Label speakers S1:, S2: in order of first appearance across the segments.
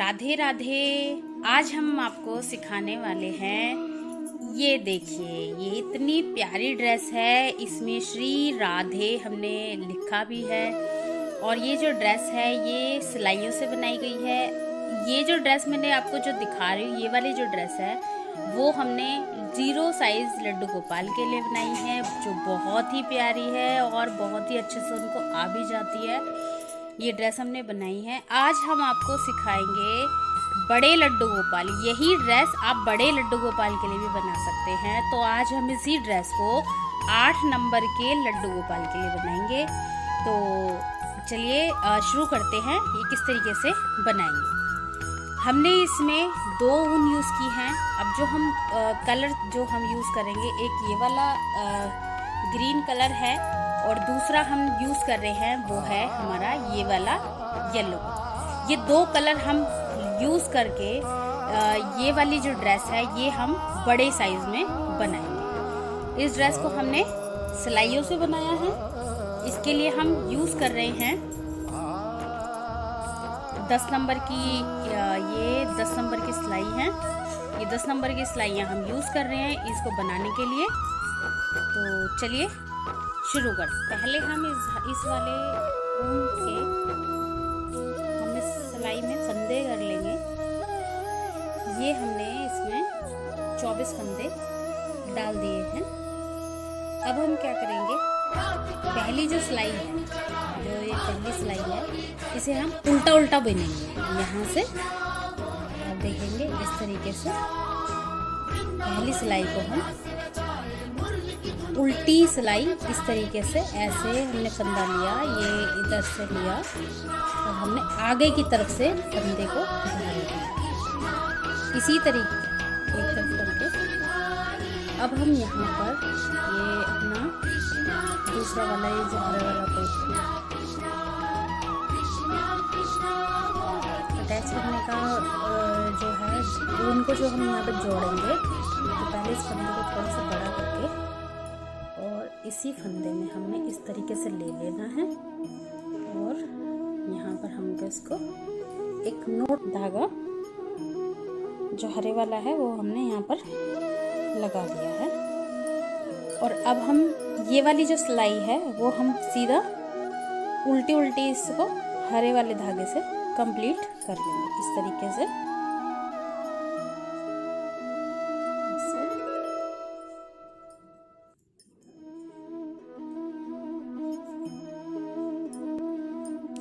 S1: राधे राधे। आज हम आपको सिखाने वाले हैं, ये देखिए, ये इतनी प्यारी ड्रेस है। इसमें श्री राधे हमने लिखा भी है। और ये जो ड्रेस है ये सिलाइयों से बनाई गई है। ये जो ड्रेस मैंने आपको जो दिखा रही हूँ, ये वाली जो ड्रेस है वो हमने 0 साइज लड्डू गोपाल के लिए बनाई है, जो बहुत ही प्यारी है और बहुत ही अच्छे से उनको आ भी जाती है। ये ड्रेस हमने बनाई है। आज हम आपको सिखाएंगे बड़े लड्डू गोपाल। यही ड्रेस आप बड़े लड्डू गोपाल के लिए भी बना सकते हैं। तो आज हम इसी ड्रेस को 8 नंबर के लड्डू गोपाल के लिए बनाएंगे। तो चलिए शुरू करते हैं, ये किस तरीके से बनाएंगे। हमने इसमें 2 ऊन यूज़ की हैं। अब जो हम कलर जो हम यूज़ करेंगे, एक ये वाला ग्रीन कलर है और दूसरा हम यूज़ कर रहे हैं वो है हमारा ये वाला येलो। ये 2 कलर हम यूज़ करके ये वाली जो ड्रेस है ये हम बड़े साइज में बनाएंगे। इस ड्रेस को हमने सिलाइयों से बनाया है। इसके लिए हम यूज़ कर रहे हैं 10 नंबर की, ये 10 नंबर की सिलाई है। ये 10 नंबर की सिलाइयाँ हम यूज़ कर रहे हैं इसको बनाने के लिए। तो चलिए शुरू कर। पहले हम इस वाले ऊन के हम इस सिलाई में फंदे कर लेंगे। ये हमने इसमें 24 फंदे डाल दिए हैं। अब हम क्या करेंगे, पहली जो सिलाई है, जो ये पहली सिलाई है, इसे हम उल्टा उल्टा बुनेंगे। यहाँ से आप देखेंगे इस तरीके से पहली सिलाई को हम उल्टी सिलाई इस तरीके से, ऐसे हमने फंदा लिया, ये इधर से लिया और हमने आगे की तरफ से फंदे को डाल दिया। इसी तरीके एक तरफ करके अब हम यहाँ पर ये अपना दूसरा वाला, ये जो हरे वाला पोर्शन अटैच करने का जो है, उनको जो हम यहाँ पर जोड़ेंगे, तो पहले इस फंदे को थोड़ा सा बड़ा करके और इसी फंदे में हमने इस तरीके से ले लेना है और यहाँ पर हम इसको एक नोट धागा जो हरे वाला है वो हमने यहाँ पर लगा दिया है। और अब हम ये वाली जो सिलाई है वो हम सीधा उल्टी उल्टी इसको हरे वाले धागे से कंप्लीट कर लेंगे इस तरीके से।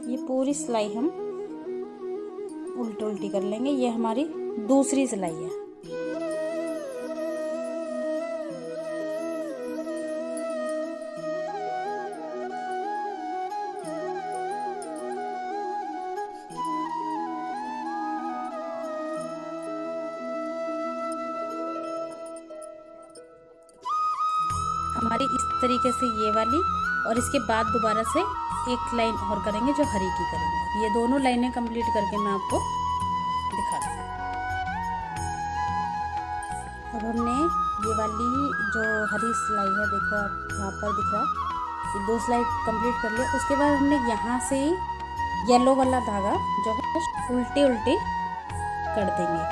S1: ये पूरी सिलाई हम उल्टी उल्टी कर लेंगे। ये हमारी दूसरी सिलाई है। हमारी इस तरीके से ये वाली, और इसके बाद दोबारा से एक लाइन और करेंगे जो हरी की करेंगे। ये दोनों लाइनें कंप्लीट करके मैं आपको दिखाती हूँ। अब हमने ये वाली जो हरी सिलाई है, देखो आप यहाँ पर दिख रहा है, ये 2 सिलाई कंप्लीट कर लिया। उसके बाद हमने यहाँ से येलो वाला धागा जो है उल्टे उल्टे कर देंगे।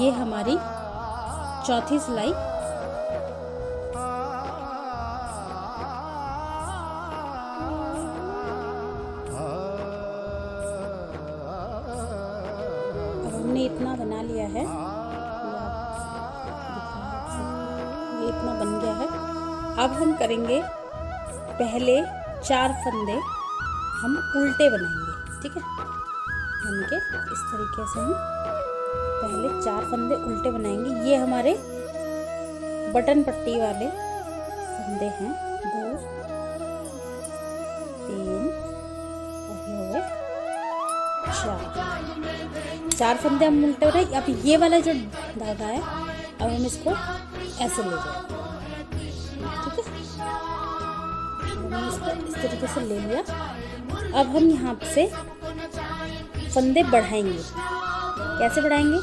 S1: ये हमारी चौथी सिलाई। हमने इतना बना लिया है, ये इतना बन गया है। अब हम करेंगे पहले 4 फंदे हम उल्टे बनाएंगे, ठीक है। इनके इस तरीके से हम पहले 4 फंदे उल्टे बनाएंगे। ये हमारे बटन पट्टी वाले फंदे हैं, 2 3 और ये हो गए 4 फंदे हम उल्टे बनाए। अब ये वाला जो धागा है, अब हम इसको ऐसे ले जाएंगे, ठीक है। हमने इसको इस तरीके से ले लिया। अब हम यहाँ से फंदे बढ़ाएंगे। कैसे बढ़ाएंगे,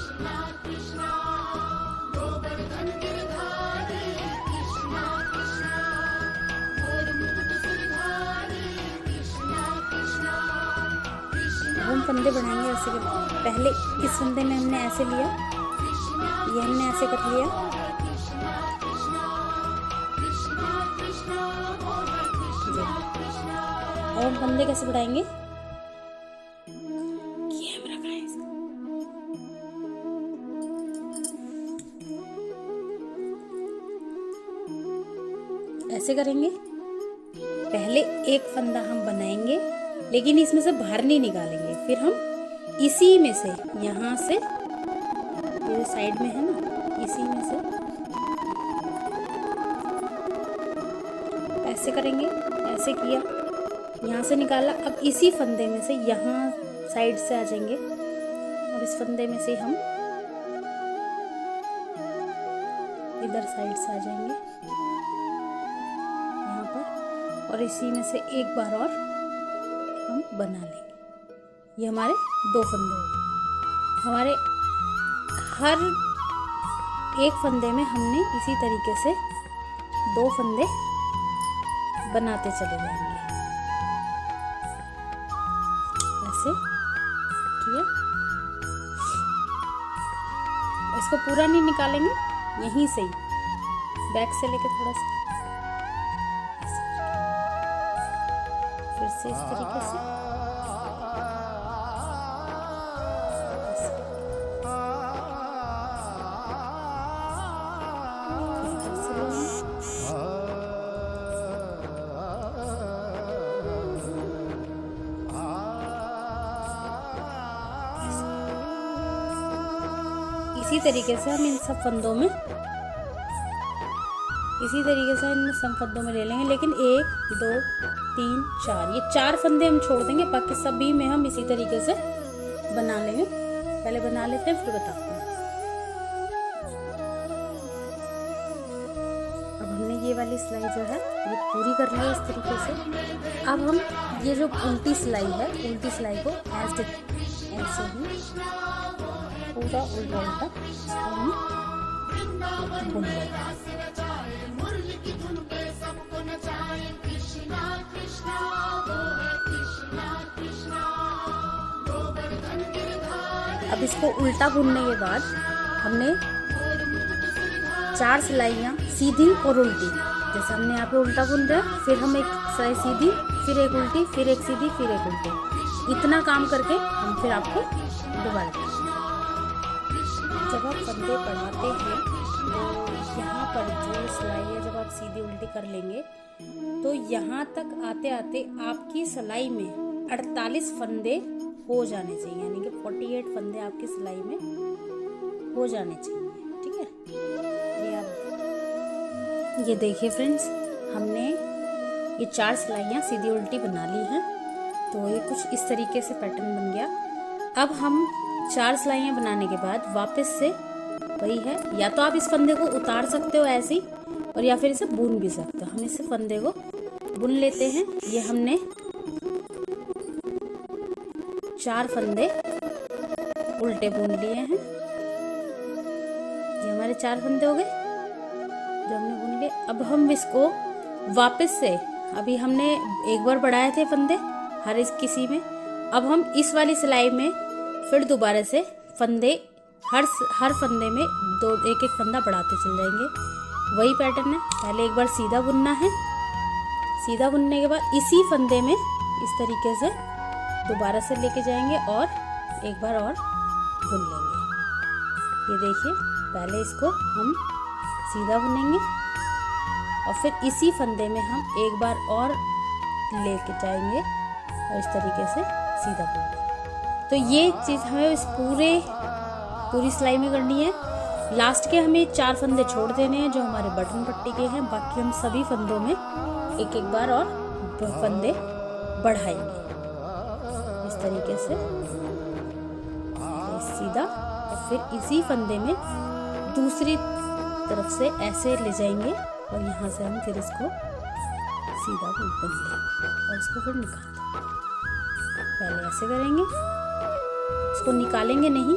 S1: फंदे बढ़ाएंगे ऐसे करके। पहले इस फंदे में हमने ऐसे लिया, ये हमने ऐसे कर लिया, अब हम फंदे कैसे बढ़ाएंगे, ऐसे करेंगे। पहले एक फंदा हम बनाएंगे, लेकिन इसमें से बाहर नहीं निकालेंगे। फिर हम इसी में से, यहाँ से ये साइड में है ना, इसी में से ऐसे करेंगे। ऐसे किया, यहाँ से निकाला। अब इसी फंदे में से यहाँ साइड से आ जाएंगे और इस फंदे में से हम इधर साइड से आ जाएंगे यहाँ पर, और इसी में से एक बार और हम बना लेंगे। ये हमारे 2 फंदे हो गए। हमारे हर एक फंदे में हमने इसी तरीके से 2 फंदे बनाते चले जाएंगे। ऐसे किया, इसको पूरा नहीं निकालेंगे, यहीं से ही बैक से लेके थोड़ा सा फिर से इस तरीके से इसी तरीके से हम इन सब फंदों में ले लेंगे। लेकिन 1 2 3 4 ये 4 फंदे हम छोड़ देंगे, बाकी सभी में हम इसी तरीके से बना लेंगे। पहले बना लेते हैं, फिर बताते हैं। अब हमने ये वाली सिलाई जो है ये पूरी कर ली है इस तरीके से। अब हम ये जो उल्टी सिलाई है, उल्टी सिलाई को ऐसे ही पूरा उल्टा हम बुन लेंगे। अब इसको उल्टा बुनने के बाद हमने 4 सिलाइयाँ सीधी और उल्टी, जैसे हमने यहाँ पे उल्टा बुन रहे हैं, फिर हम एक सिलाई सीधी, फिर एक उल्टी, फिर एक सीधी, फिर एक उल्टी, इतना काम करके हम फिर आपको दोबारा करेंगे। जब आप फंदे बढ़ाते हैं तो यहाँ पर जो सिलाई है, जब आप सीधी उल्टी कर लेंगे तो यहाँ तक आते आते आपकी सिलाई में 48 फंदे हो जाने चाहिए, यानी कि 48 फंदे आपकी सिलाई में हो जाने चाहिए। ठीक है, ये देखिए फ्रेंड्स, हमने ये 4 सिलाइयाँ सीधी उल्टी बना ली हैं। तो ये कुछ इस तरीके से पैटर्न बन गया। अब हम 4 सिलाइयाँ बनाने के बाद वापस से वही है, या तो आप इस फंदे को उतार सकते हो ऐसे ही, और या फिर इसे बुन भी सकते हो। हम इसे फंदे को बुन लेते हैं। ये हमने 4 फंदे उल्टे बुन लिए हैं। ये हमारे 4 फंदे हो गए जो हमने बुन लिए। अब हम इसको वापस से, अभी हमने एक बार बढ़ाए थे फंदे हर किसी में, अब हम इस वाली सिलाई में फिर दोबारा से फंदे हर फंदे में एक एक फंदा बढ़ाते चल जाएंगे। वही पैटर्न है, पहले एक बार सीधा बुनना है, सीधा बुनने के बाद इसी फंदे में इस तरीके से दोबारा से लेके जाएंगे और एक बार और बुन लेंगे। ये देखिए, पहले इसको हम सीधा बुनेंगे और फिर इसी फंदे में हम एक बार और लेके जाएंगे और इस तरीके से सीधा बुनेंगे। तो ये चीज़ हमें इस पूरी सिलाई में करनी है। लास्ट के हमें 4 फंदे छोड़ देने हैं जो हमारे बटन पट्टी के हैं, बाकी हम सभी फंदों में एक एक बार और फंदे बढ़ाएंगे इस तरीके से सीधा, और फिर इसी फंदे में दूसरी तरफ से ऐसे ले जाएंगे और यहाँ से हम फिर इसको सीधा बुन लेंगे और इसको फिर निकालते हैं। पहले ऐसे करेंगे, इसको निकालेंगे नहीं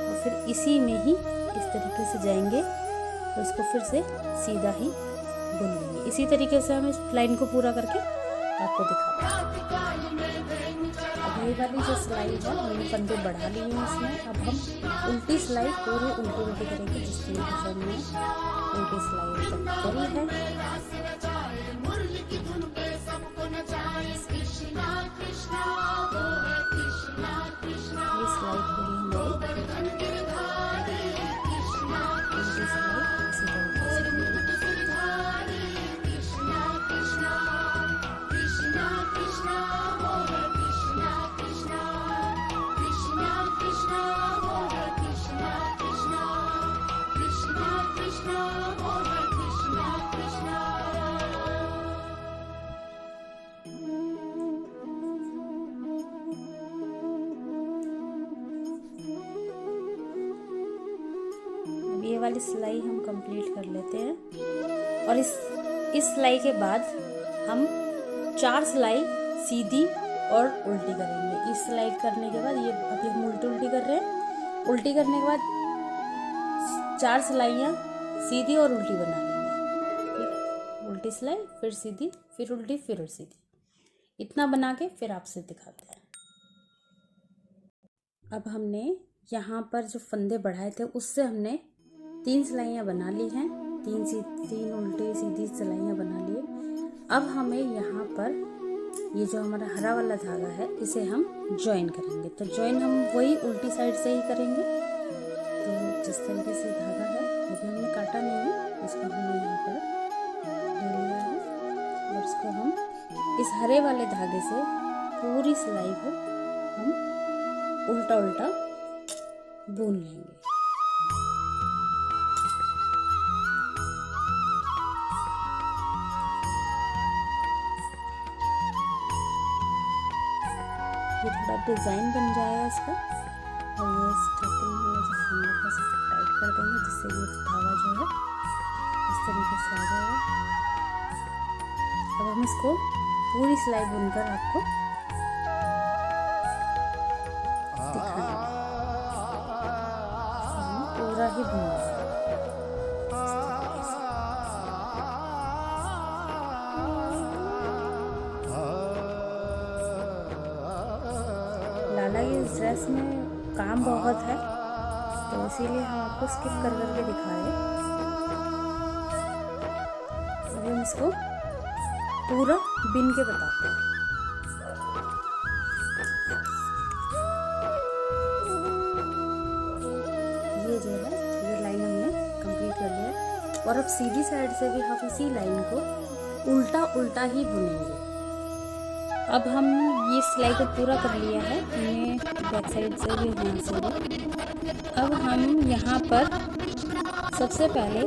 S1: और फिर इसी में ही इस तरीके से जाएंगे और इसको फिर से सीधा ही बुन लेंगे। इसी तरीके से हम इस लाइन को पूरा करके आपको दिखाते हैं। अब ये वाली जो सिलाई है हमने फंदे बढ़ा लिए हैं इसमें। अब हम उल्टी सिलाई पूरी उल्टी करेंगे, जिस तरीके से हमने उल्टी सिलाई तक करी है। ये सिलाई पूरी हमारी उल्टी सिलाई इसी तरीके से ये वाली सिलाई हम कंप्लीट कर लेते हैं। और इस सिलाई के बाद हम 4 सिलाई सीधी और उल्टी करेंगे। इस सिलाई करने के बाद ये अभी हम उल्टी कर रहे हैं। उल्टी करने के बाद 4 सिलाइयाँ सीधी और उल्टी बना लेंगे। ठीक, उल्टी सिलाई, फिर सीधी, फिर उल्टी, फिर सीधी, इतना बना के फिर आपसे दिखाते हैं। अब हमने यहाँ पर जो फंदे बढ़ाए थे उससे हमने 3 सिलाइयाँ बना ली हैं। 3 उल्टी सीधी सिलाइयाँ बना लिए। अब हमें यहाँ पर ये जो हमारा हरा वाला धागा है इसे हम ज्वाइन करेंगे। तो ज्वाइन हम वही उल्टी साइड से ही करेंगे। तो जिस तरीके से धागा है, लेकिन हमने काटा नहीं है, इसको हमने यहाँ पर ले लिया है और इसको हम इस हरे वाले धागे से पूरी सिलाई को हम उल्टा बुन लेंगे। ये थोड़ा डिज़ाइन बन जाएगा इसका। और ये स्टार्टिंग में जो फंदा है इसे टाइट कर देंगे, जिससे ये धागा जो है इस तरीके से आ जाएगा। अब हम इसको पूरी सिलाई बुनकर आपको दिखाएंगे। पूरा ही बुनना लाला ये इस ड्रेस में काम बहुत है, तो इसीलिए हम आपको स्किप कर करके दिखा रहे हैं। अभी हम इसको पूरा बिन के बताते हैं। ये जो है ये लाइन हमने कंप्लीट कर लिया। और अब सीधी साइड से भी हम इसी लाइन को उल्टा ही बुनेंगे। अब हम ये सिलाई को पूरा कर लिया है हमने, बैक साइड से भी यहाँ से भी। अब हम यहाँ पर सबसे पहले,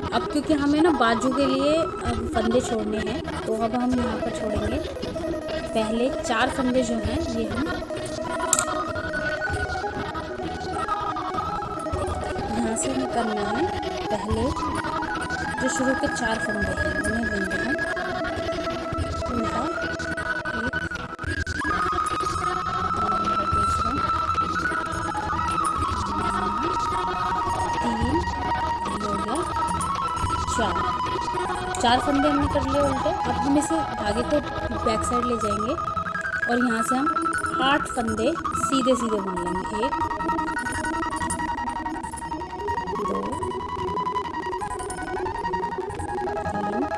S1: अब क्योंकि हमें ना बाजू के लिए अब फंदे छोड़ने हैं, तो अब हम यहाँ पर छोड़ेंगे। पहले 4 फंदे जो हैं ये हम यहाँ से हमें करना है। पहले जो शुरू के 4 फंदे हैं उन्हें लेंगे हम उल्टा, चार फंदे हमने कर लिए उल्टे। अब हम इसे धागे को बैक साइड ले जाएंगे और यहाँ से हम 8 फंदे सीधे बुन लेंगे। 1 2 3 4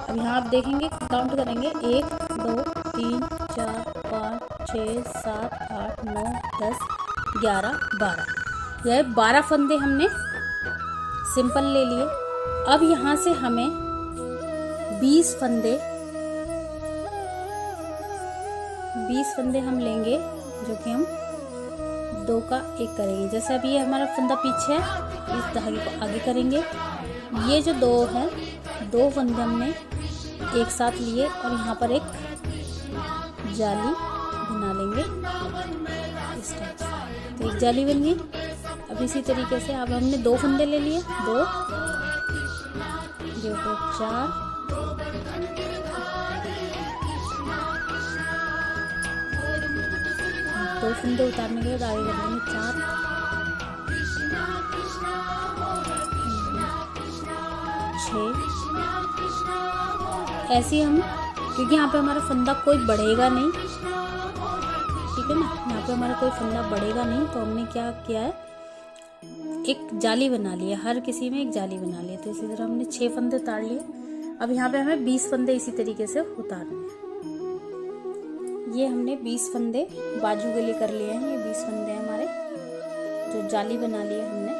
S1: अब यहाँ आप देखेंगे, काउंट करेंगे 1 2 3 4 5 6 7 8 9 10 11 12। यह 12 फंदे हमने सिंपल ले लिए। अब यहाँ से हमें 20 फंदे हम लेंगे, जो कि हम 2 का 1 करेंगे। जैसे अभी ये हमारा फंदा पीछे है, इस धागे को आगे करेंगे। ये जो 2 हैं, 2 फंदे हमने एक साथ लिए और यहाँ पर एक जाली बना लेंगे इस टाइप से। तो एक जाली बन गई। अब इसी तरीके से अब हमने 2 फंदे ले लिए, 2 ये 4 2 फंदे उतारने के बाद आगे कर लेंगे 4, 6। ऐसे हम, क्योंकि यहाँ पे हमारा फंदा कोई बढ़ेगा नहीं, ठीक है ना, यहाँ पे हमारा कोई फंदा बढ़ेगा नहीं, तो हमने क्या किया है, एक जाली बना लिया, हर किसी में एक जाली बना लिया। तो इसी तरह हमने 6 फंदे उतार लिए। अब यहाँ पे हमें 20 फंदे इसी तरीके से उतारने हैं। ये हमने 20 फंदे बाजू के लिए कर लिए हैं। ये 20 फंदे हैं हमारे, जो जाली बना लिए हमने।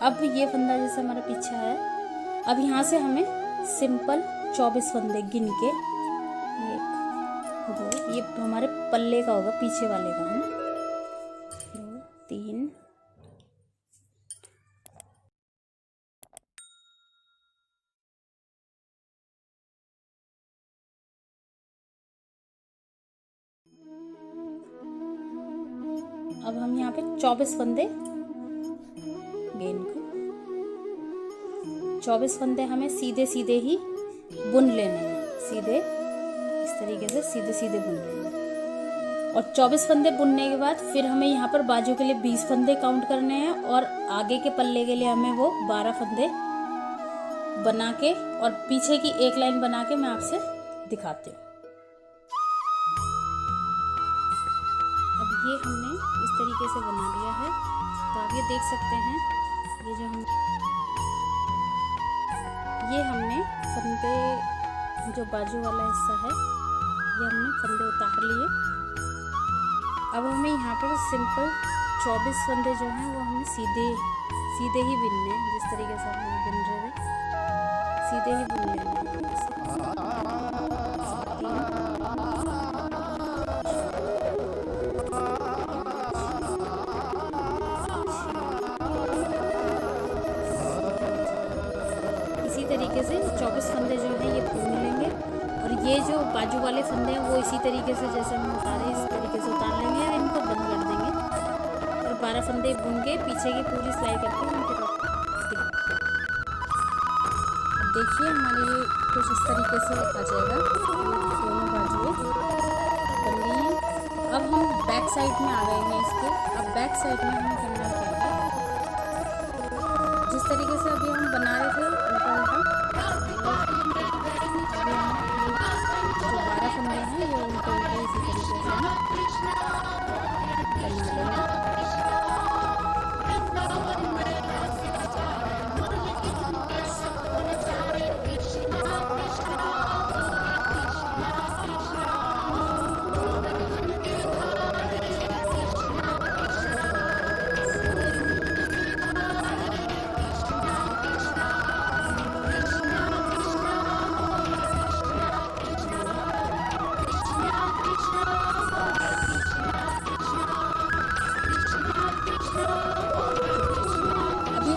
S1: अब ये फंदा जैसे हमारा पीछे है, अब यहाँ से हमें सिंपल 24 फंदे गिन के, 1 2, ये हमारे पल्ले का होगा, पीछे वाले का, है ना, 2 3 अब हम यहाँ पे 24 फंदे गेन को, 24 फंदे हमें सीधे सीधे ही बुन लेने हैं, सीधे इस तरीके से सीधे सीधे बुन लेने हैं। और 24 फंदे बुनने के बाद फिर हमें यहाँ पर बाजू के लिए 20 फंदे काउंट करने हैं, और आगे के पल्ले के लिए हमें वो 12 फंदे बना के और पीछे की एक लाइन बना के मैं आपसे दिखाती हूँ। अब ये हमने इस तरीके से बना लिया है, तो आप ये देख सकते हैं, ये हमने फंदे, जो बाजू वाला हिस्सा है, ये हमने फंदे उतार लिए। अब हमें यहाँ पर सिंपल 24 फंदे जो हैं वो हमें सीधे सीधे ही बुनने हैं, जिस तरीके से हम बुन रहे हैं सीधे ही बुन लेना है। इसी तरीके से 24 फंदे जो हैं ये बुन लेंगे, और ये जो बाजू वाले फंदे हैं वो इसी तरीके से जैसे हम उतारे इस तरीके से उतार लेंगे और इनको बंद कर देंगे, और 12 फंदे बुन के पीछे की पूरी सिलाई करके उनके देखिए हमारे ये कुछ इस तरीके से आ जाएगा, दोनों बाजुएं बन गई हैं। अब हम बैक साइड में आ गए हैं इसके। अब बैक साइड में हमें करना क्या है, जिस तरीके से अभी हम बना रहे थे उल्टा उल्टा, अभी हम जो 12 फंदे हैं ये उल्टा उल्टा इसी तरीके से हम बना लेंगे।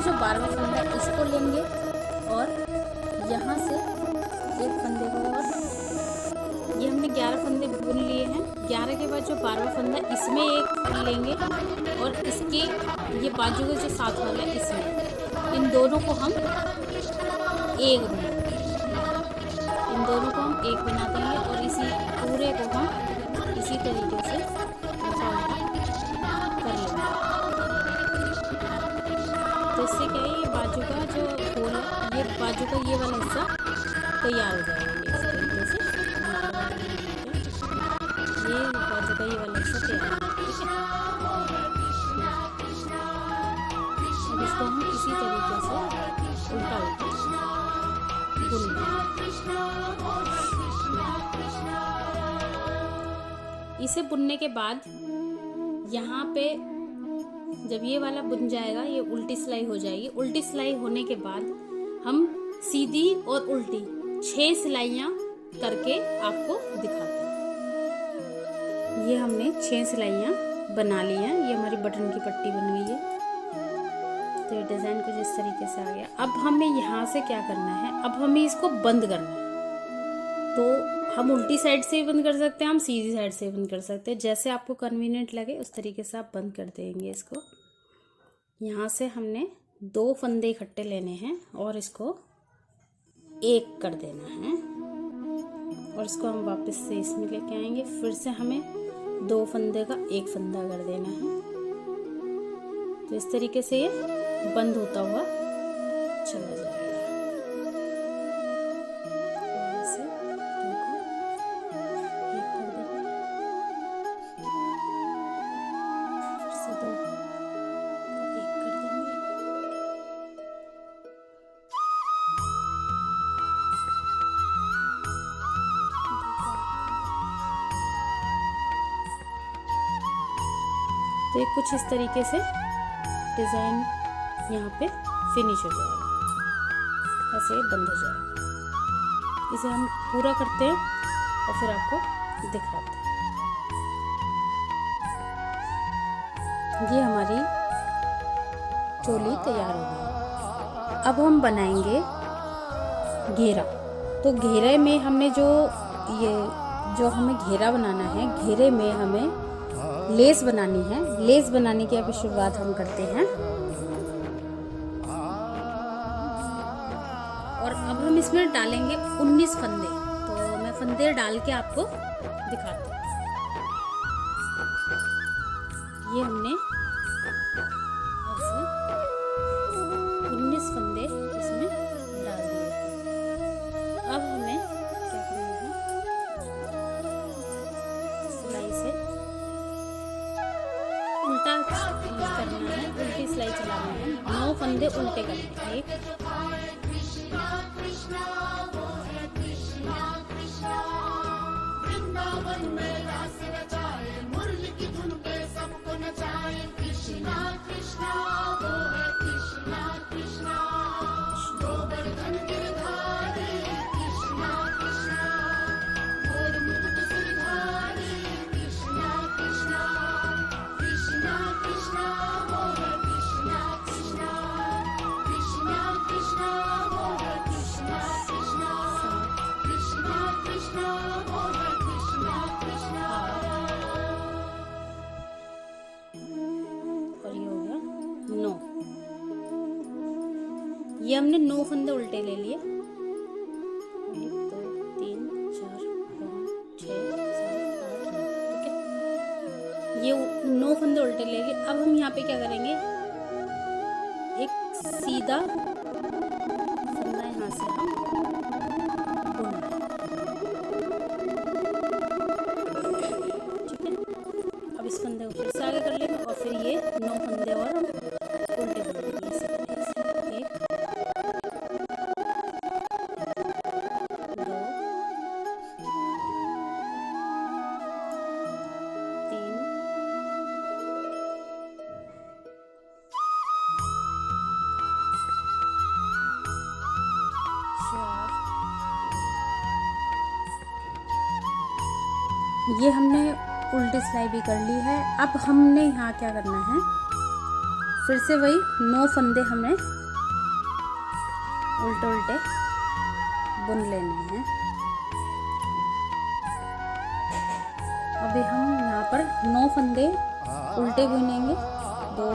S1: जो 12वां फंदा इसको लेंगे और यहाँ से एक फंदे को, और ये हमने 11 फंदे बुन लिए हैं। 11 के बाद जो 12वां फंदा इसमें एक लेंगे, और इसके ये बाजू का जो साथ वाला है इसमें, इन दोनों को हम एक बना देंगे, और इसी पूरे को हम इसी तरीके से कर लेंगे। तो इससे क्या है, ये बाजू का जो होल है, ये बाजू का ये वाला हिस्सा तैयार हो जाएगा। ये इस तरीके से ये बाजू का ये वाला हिस्सा तैयार है, ठीक है। अब इसको हम इसी तरीके से उल्टा उल्टा बुन लेंगे। इसे बुनने के बाद यहाँ पे जब ये वाला बुन जाएगा, ये उल्टी सिलाई हो जाएगी। उल्टी सिलाई होने के बाद हम सीधी और उल्टी 6 सिलाइयाँ करके आपको दिखाते हैं। ये हमने 6 सिलाइयाँ बना ली हैं। ये हमारी बटन की पट्टी बन गई है। तो ये डिज़ाइन कुछ इस तरीके से आ गया। अब हमें यहाँ से क्या करना है, अब हमें इसको बंद करना है। तो हम उल्टी साइड से भी बंद कर सकते हैं, हम सीधी साइड से भी बंद कर सकते हैं, जैसे आपको कन्वीनियंट लगे उस तरीके से आप बंद कर देंगे इसको। यहाँ से हमने 2 फंदे इकट्ठे लेने हैं और इसको एक कर देना है, और इसको हम वापस से इसमें लेके आएंगे। फिर से हमें 2 फंदे का 1 फंदा कर देना है। तो इस तरीके से ये बंद होता हुआ चला जाएगा। ऐसे 2 को 1 कर देंगे, फिर से 2 का 1 कर देंगे, तो ये कुछ इस तरीके से डिज़ाइन यहाँ पे फिनिश हो जाएगा। ऐसे बंद हो जाएगा। इसे हम पूरा करते हैं और फिर आपको दिखाते हैं। ये हमारी चोली तैयार हो गई। अब हम बनाएंगे घेरा। तो घेरे में हमें जो हमें घेरा बनाना है, घेरे में हमें लेस बनानी है। लेस बनाने की अभी शुरुआत हम करते हैं। और अब हम इसमें डालेंगे 19 फंदे। तो मैं फंदे डाल के आपको दिखाती हूँ। ये हमने ऐसे 19 फंदे इसमें डाल दिए। अब हमें क्या करना है, सिलाई से उल्टा करना है, उल्टी सिलाई चलानी है। 9 फंदे उल्टे करने हैं। 1 ये हमने 9 फंदे उल्टे ले लिए। 1 2 3 4 5 6 7 8 9। ठीक है, ये 9 फंदे उल्टे ले लिए। अब हम यहाँ पे क्या करेंगे, एक सीधा फंदा यहाँ से हम बुनेंगे। ठीक है, अब इस फंदे को फिर से आगे कर लेंगे और फिर ये 9 फंदे और हम उल्टे कर लेंगे। ये हमने उल्टी सिलाई भी कर ली है। अब हमने यहाँ क्या करना है, फिर से वही 9 फंदे हमें उल्टे उल्टे बुन लेने हैं। अभी हम यहाँ पर 9 फंदे उल्टे बुनेंगे। 2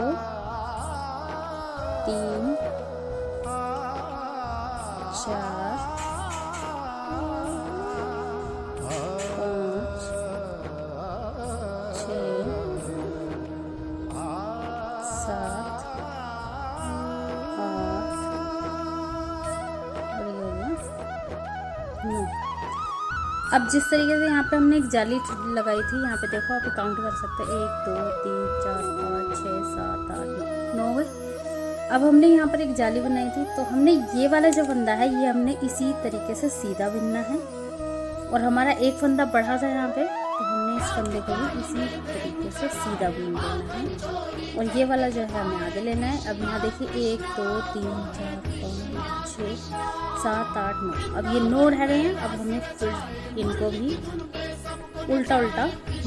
S1: 3 4 अब जिस तरीके से यहाँ पे हमने एक जाली लगाई थी, यहाँ पे देखो आप काउंट कर सकते हैं, 1 2 3 4 5 6 7 8 9 गए। अब हमने यहाँ पर एक जाली बनाई थी, तो हमने ये वाला जो फंदा है ये हमने इसी तरीके से सीधा बुनना है। और हमारा एक फंदा बढ़ा था यहाँ पे, तो हमने इस फंदे को भी इसी तरीके से सीधा बुन देना है। और ये वाला जो है हमें आगे लेना है। अब यहाँ देखिए 1 2 3 4 5 6 7 8 9। अब ये 9 रह गए हैं। अब हमें फिर इनको भी उल्टा उल्टा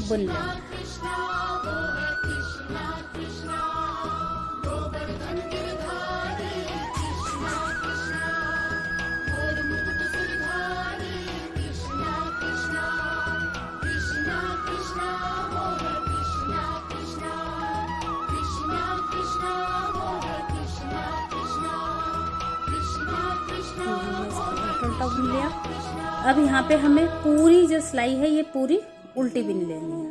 S1: बुन लेना है। बुन लिया। अब यहाँ पे हमें पूरी जो सिलाई है ये पूरी उल्टी बुन लेनी है।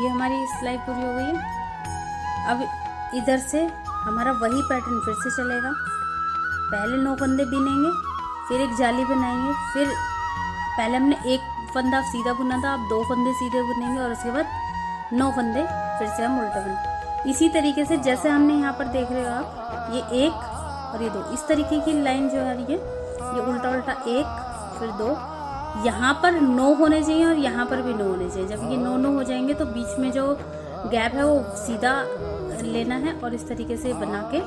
S1: ये हमारी सिलाई पूरी हो गई है। अब इधर से हमारा वही पैटर्न फिर से चलेगा। पहले 9 फंदे बिनेंगे, फिर एक जाली बनाएंगे, फिर पहले हमने एक फंदा सीधा बुना था, अब 2 फंदे सीधे बुनेंगे और उसके बाद 9 फंदे फिर से हम उल्टा बुनेंगे। इसी तरीके से जैसे हमने यहाँ पर देख रहे हो आप, ये 1 और ये 2, इस तरीके की लाइन जो आ रही है, ये उल्टा उल्टा 1 फिर 2, यहाँ पर 9 होने चाहिए और यहाँ पर भी 9 होने चाहिए। जब ये 9 हो जाएंगे तो बीच में जो गैप है वो सीधा लेना है और इस तरीके से बना के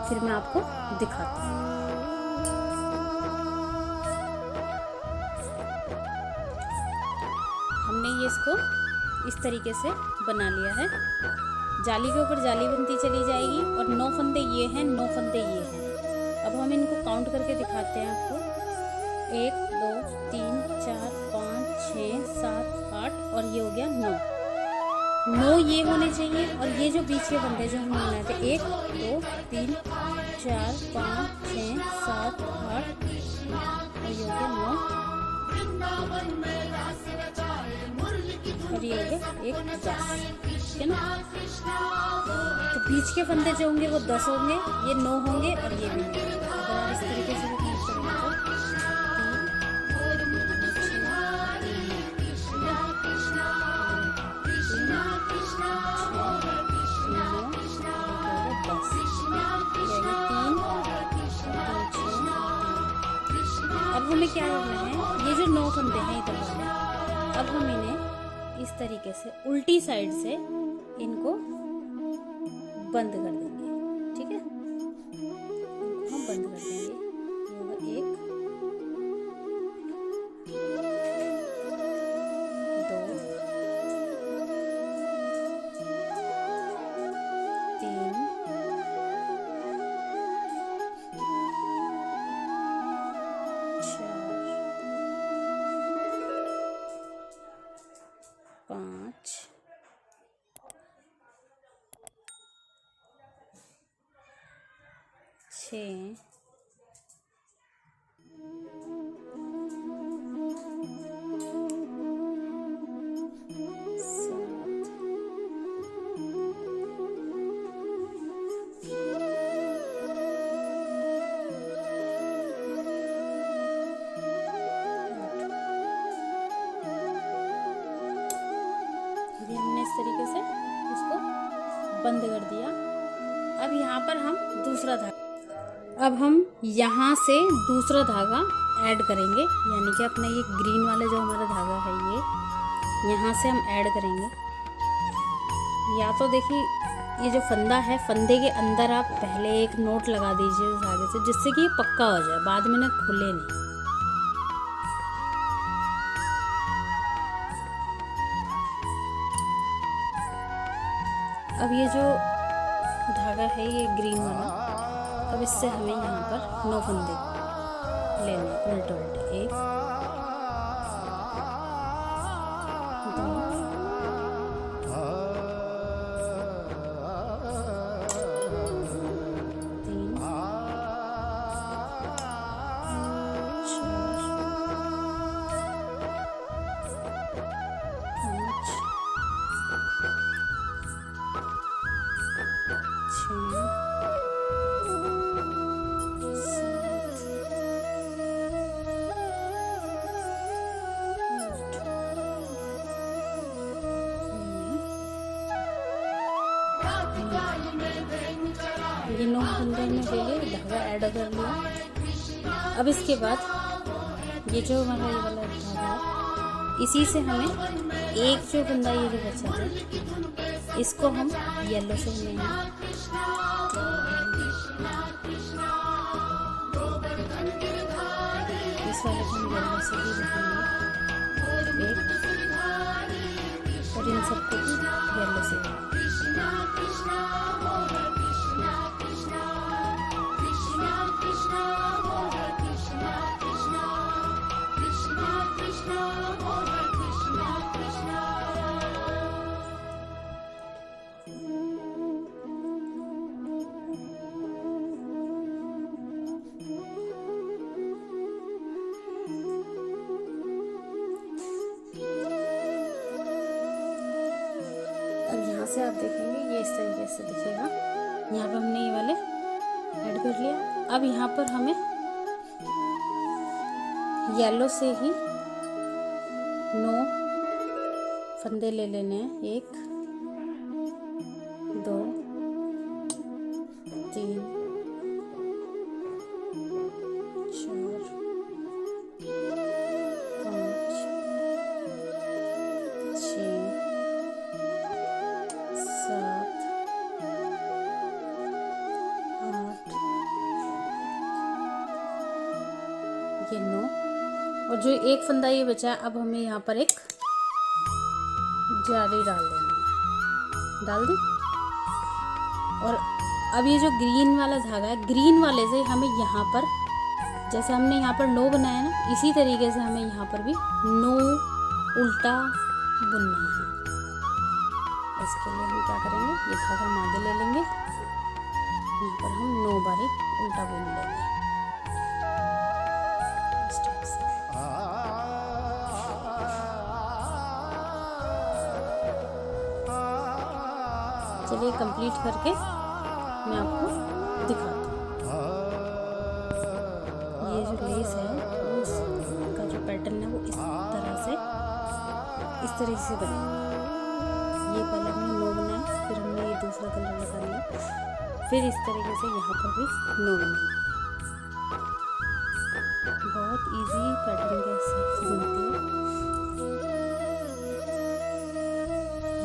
S1: फिर मैं आपको दिखाती हूँ। हमने ये इसको इस तरीके से बना लिया है। जाली के ऊपर जाली बनती चली जाएगी और 9 फंदे ये हैं, 9 फंदे ये हैं। अब हम इनको काउंट करके दिखाते हैं आपको। 1 2 3 4 5 6 7 8 और ये हो गया 9 ये होने चाहिए। और ये जो बीच के फंदे जो हमने बनाए थे 1 2 3 4 5 6 7 8 और ये हो गया 9 और ये हो गया 1 10, ठीक है ना। तो बीच के फंदे जो होंगे वो 10 होंगे, ये 9 होंगे और ये भी 9 होंगे। अगर आप इस तरीके से भी काउंट करेंगे अब हमें क्या करना है, ये जो 9 फंदे हैं इधर वाले, अब हम इन्हें इस तरीके से उल्टी साइड से इनको बंद कर देंगे, ठीक है। हम बंद कर देंगे। ये होगा 1 2 3 4 5 6 हमने इस तरीके से इसको बंद कर दिया। अब यहाँ पर हम दूसरा धागा, अब हम यहाँ से दूसरा धागा ऐड करेंगे, यानी कि अपना ये ग्रीन वाला जो हमारा धागा है ये यहाँ से हम ऐड करेंगे। या तो देखिए ये जो फंदा है, फंदे के अंदर आप पहले एक नोट लगा दीजिए धागे से, जिससे कि ये पक्का हो जाए, बाद में ना खुले नहीं। अब ये जो धागा है ये ग्रीन वाला, अब इससे हमें यहाँ पर 9 फंदे लेने उल्टे उल्टे, 1 ये 9 फंदे में ले लिए, धागा ऐड कर लिया। अब इसके बाद ये जो हमारा ये वाला धागा है, इसी से हमें एक जो फंदा ये जो बचा है इसको हम येलो से लेंगे, इस वाले को हम येलो से भी रखेंगे और इन सबको भी येलो से। से आप देखेंगे ये इस तरीके से दिखेगा। यहाँ पर हमने ये वाले ऐड कर लिया। अब यहाँ पर हमें येलो से ही 9 फंदे ले लेने हैं। 1 2 3 4 5 6 7 8 ये 9 और जो एक फंदा ये बचा है, अब हमें यहाँ पर एक जाली डाल देना है। डाल दी। और अब ये जो ग्रीन वाला धागा है, ग्रीन वाले से हमें यहाँ पर, जैसे हमने यहाँ पर 9 बनाया ना, इसी तरीके से हमें यहाँ पर भी 9 उल्टा बुनना है। इसके लिए हम क्या करेंगे, ये धागा हम आगे ले लेंगे, यहाँ पर हम 9 बारी उल्टा बुन लेंगे इस टाइप से। चलिए कंप्लीट करके मैं आपको दिखाती हूँ। ये जो लेस है उसका जो पैटर्न है वो इस तरह से बनेगा। ये पहले हमने 9 बनाया, फिर हमने ये दूसरा कलर लगा लिया, फिर इस तरीके से यहाँ पर भी 9 बनाया। बहुत इजी पैटर्न के हिसाब से बनती है।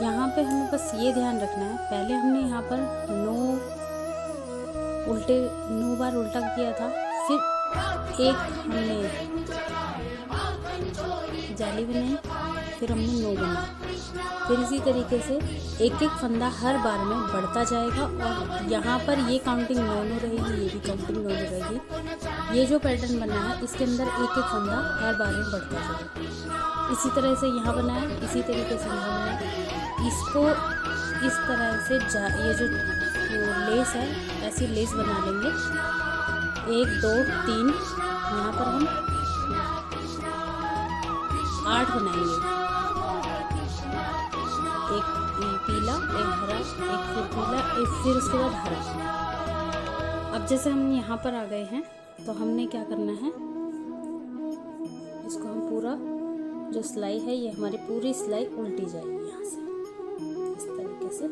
S1: यहाँ पे हमें बस ये ध्यान रखना है, पहले हमने यहाँ पर 9 बार उल्टा किया था, फिर एक हमने जाली बनाई, फिर हमने 9 बनाई। फिर इसी तरीके से एक एक फंदा हर बार में बढ़ता जाएगा और यहाँ पर ये काउंटिंग 9 रहेगी, ये भी काउंटिंग 9 रहेगी। ये जो पैटर्न बना है इसके अंदर एक एक फंदा हर बार में बढ़ता जाएगा। इसी तरह से यहाँ बनाया, इसी तरीके से यहाँ बनाया। इसको इस तरह से ये जो लेस है ऐसी लेस बना लेंगे। 1 2 3 यहाँ पर हम 8 बनाएंगे। एक पीला, एक हरा, एक फिर पीला, एक फिर उसके बाद हरा। अब जैसे हम यहाँ पर आ गए हैं तो हमने क्या करना है, इसको हम पूरा जो सिलाई है ये हमारी पूरी सिलाई उल्टी जाएगी यहाँ से इस तरीके से।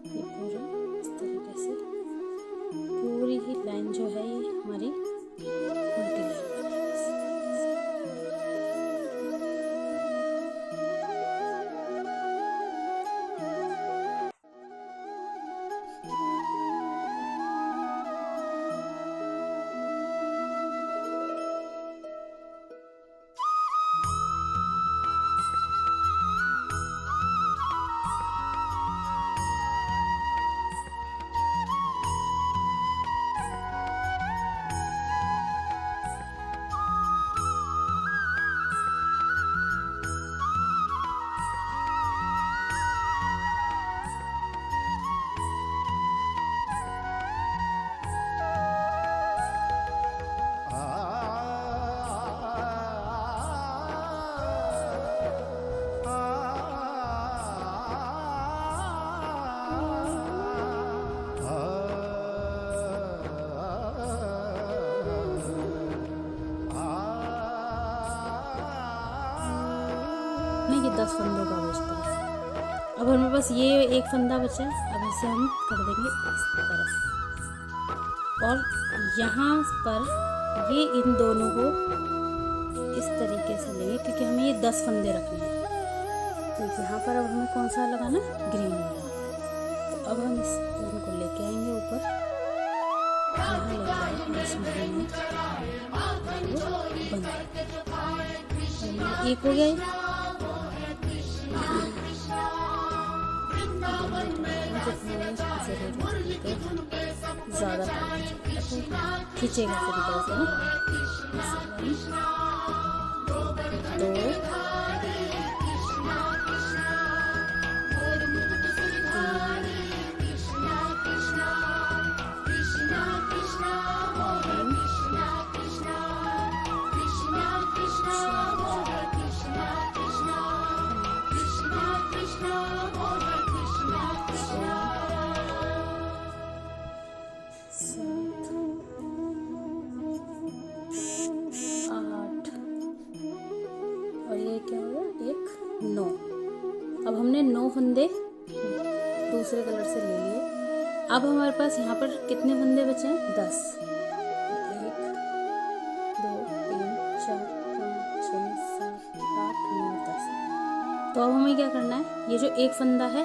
S1: ये पूरा इस तरीके से पूरी ही लाइन जो है ये हमारी उल्टी लाइन ये 10 फंदों का बचता है। अब हमें बस ये एक फंदा बचा है, अब इसे हम कर देंगे इस तरफ और यहाँ पर ये इन दोनों को इस तरीके से लेंगे क्योंकि हमें ये 10 फंदे रखने हैं। तो यहाँ पर अब हमें कौन सा लगाना, ग्रीन वाला। तो अब हम इनको लेके आएंगे ऊपर, यहाँ लेके आएंगे, इसमें बंद। एक हो गया ज़्यादा खींचेगा पूरी तरह से ना। दो, और ये क्या हुआ, एक 9। अब हमने 9 फंदे दूसरे कलर से ले लिए। अब हमारे पास यहाँ पर कितने फंदे बचे हैं, 10। 1 2 3 4 5 6 7 8 9 10। तो अब हमें क्या करना है, ये जो एक फंदा है,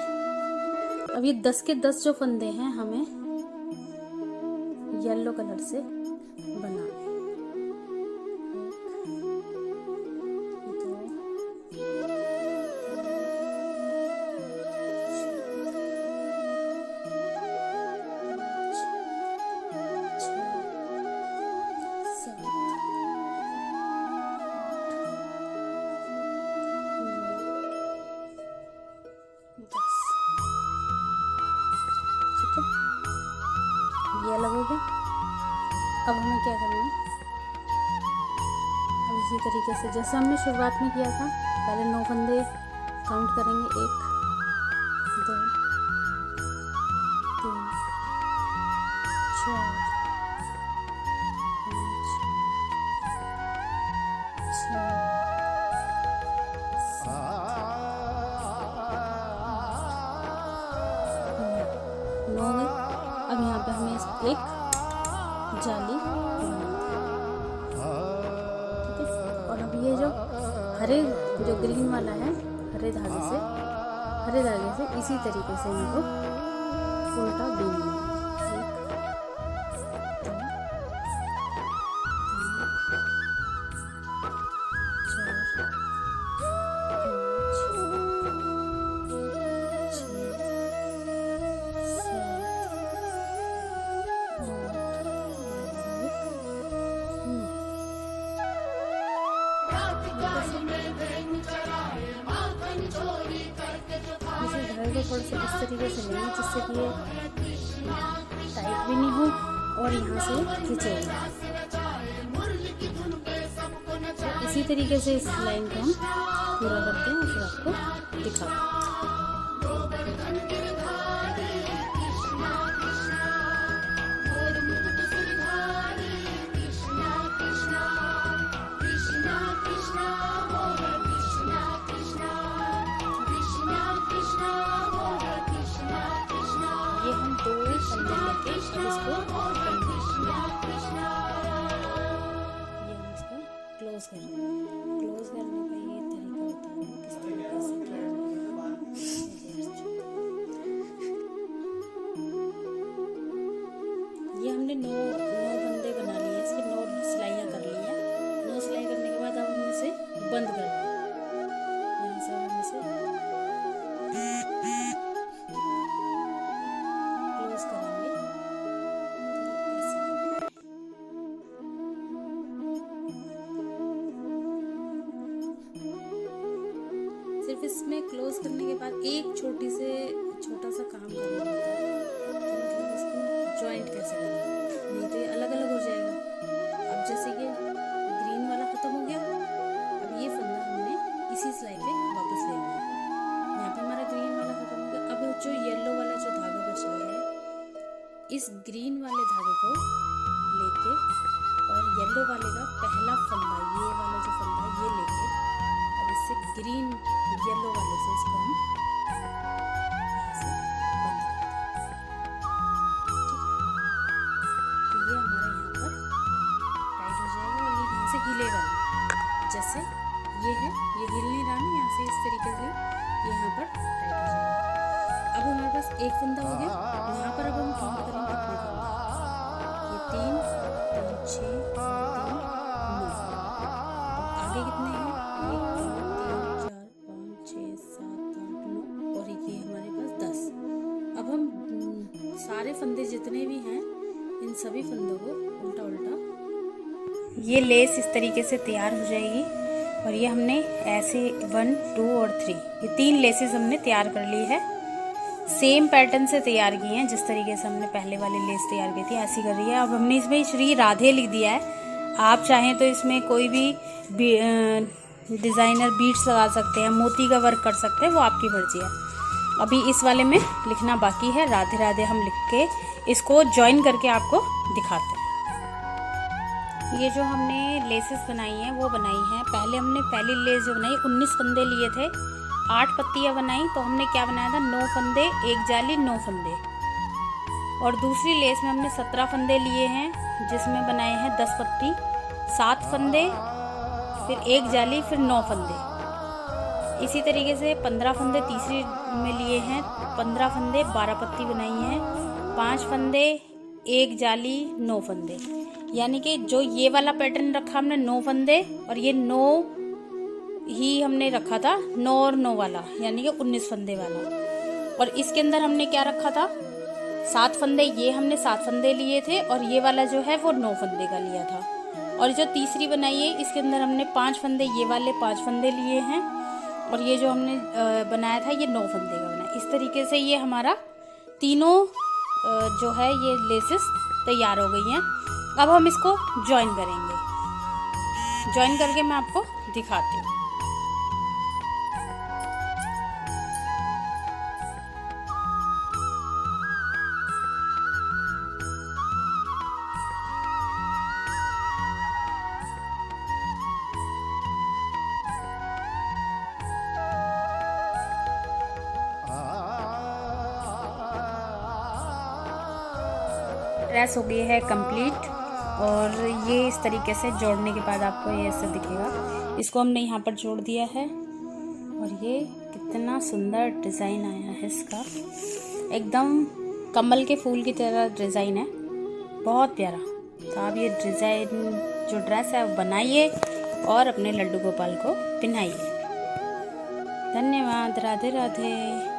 S1: अब ये 10 के 10 जो फंदे हैं हमें येलो कलर से बनाना है। 10। ठीक है, ये अलग हो गया। अब हमें क्या करना है, अब इसी तरीके से जैसे हमने शुरुआत में किया था, पहले 9 फंदे काउंट करेंगे, 1 2 3 4 5 6 9 गए। अब यहाँ पे हमें एक जाली बनानी है, ठीक है। और अब ये जो हरे, जो ग्रीन वाला है, हरे धागे से इसी तरीके से इनको उल्टा बीनना है। 1 2 3 इसे धागे को थोड़ा सा इस तरीके से लेंगे जिससे कि ये टाइट भी नहीं हो और यहाँ से खींचेगा। इसी तरीके से इस लाइन को हम पूरा करते हैं और फिर आपको दिखाते हैं। ये हम 2 फंदे लेके इसको क्लोज करना है। क्लोज करने का ये तरीका होता है, किस तरीके से क्या ये हमने 9 फंदे बना लिए, इसकी 9 सिलाइयाँ कर ली हैं। 9 सिलाई करने के बाद अब हम इसे बंद कर देंगे। यहाँ से हम इसे क्लोज करेंगे। सिर्फ इसमें क्लोज करने के बाद एक छोटा सा काम करना होता है, मतलब इसको जॉइंट कैसे करना, नहीं तो ये अलग अलग हो जाएगा। अब जैसे कि ग्रीन वाला खत्म हो गया, अब ये फंदा हमने इसी सिलाई पे वापस ले लिया। यहाँ पे हमारा ग्रीन वाला खत्म हो गया। अब जो येलो वाला जो धागा बच गया है, इस ग्रीन वाले धागे को लेके और येलो वाले का पहला फंदा, ये वाला जो फंदा ये लेके, अब इससे ग्रीन येलो वाले से इसको हम ऐसे बंद करते हैं। ठीक है, तो ये हमारा यहाँ पर टाइट हो जाएगा और ये यहाँ से हिलेगा नहीं। जैसे ये है, ये हिल नहीं रहा ना, यहाँ से इस तरीके से ये यहाँ पर टाइट हो जाएगा। अब हमारे पास एक फंदा हो गया। यहाँ पर अब हम काउंट करेंगे कितने फंदे, ये 3 3 6 3 9। आगे कितने हैं, 1 2 3 4 5 6 7 8 9 और ये हमारे पास 10। अब हम सारे फंदे जितने भी हैं, इन सभी फंदों को उल्टा उल्टा, ये लेस इस तरीके से तैयार हो जाएगी। और ये हमने ऐसे 1, 2 और 3 ये 3 लेसेस हमने तैयार कर ली है। सेम पैटर्न से तैयार किए हैं, जिस तरीके से हमने पहले वाली लेस तैयार की थी ऐसी कर रही है। अब हमने इसमें श्री राधे लिख दिया है। आप चाहें तो इसमें कोई भी डिज़ाइनर बीड्स लगा सकते हैं, मोती का वर्क कर सकते हैं, वो आपकी मर्जी है। अभी इस वाले में लिखना बाकी है, राधे राधे हम लिख के इसको ज्वाइन करके आपको दिखाते हैं। ये जो हमने लेसेस बनाई हैं वो बनाई हैं, पहले हमने पहली लेस जो बनाई 19 फंदे लिए थे, 8 पत्तियां बनाई, तो हमने क्या बनाया था 9 फंदे, 1 जाली 9 फंदे। और दूसरी लेस में हमने 17 फंदे लिए हैं, जिसमें बनाए हैं 10 पत्ती, 7 फंदे, फिर 1 जाली, फिर 9 फंदे। इसी तरीके से 15 फंदे तीसरी में लिए हैं, 15 फंदे 12 पत्ती बनाई हैं, 5 फंदे 1 जाली 9 फंदे। यानी कि जो ये वाला पैटर्न रखा हमने 9 फंदे, और ये 9 ही हमने रखा था 9 और 9 वाला, यानी कि 19 फंदे वाला। और इसके अंदर हमने क्या रखा था 7 फंदे, ये हमने 7 फंदे लिए थे, और ये वाला जो है वो 9 फंदे का लिया था। और जो तीसरी बनाई है इसके अंदर हमने 5 फंदे, ये वाले 5 फंदे लिए हैं, और ये जो हमने बनाया था ये 9 फंदे का बना। इस तरीके से ये हमारा तीनों जो है ये लेसेस तैयार हो गई हैं। अब हम इसको ज्वाइन करेंगे। ज्वाइन करके मैं आपको दिखाती हूँ। ड्रेस हो गई है कंप्लीट, और ये इस तरीके से जोड़ने के बाद आपको ये ऐसे दिखेगा। इसको हमने यहाँ पर जोड़ दिया है, और ये कितना सुंदर डिज़ाइन आया है इसका, एकदम कमल के फूल की तरह डिज़ाइन है, बहुत प्यारा। तो आप ये डिज़ाइन जो ड्रेस है वो बनाइए और अपने लड्डू गोपाल को पहनाइए। धन्यवाद। राधे राधे।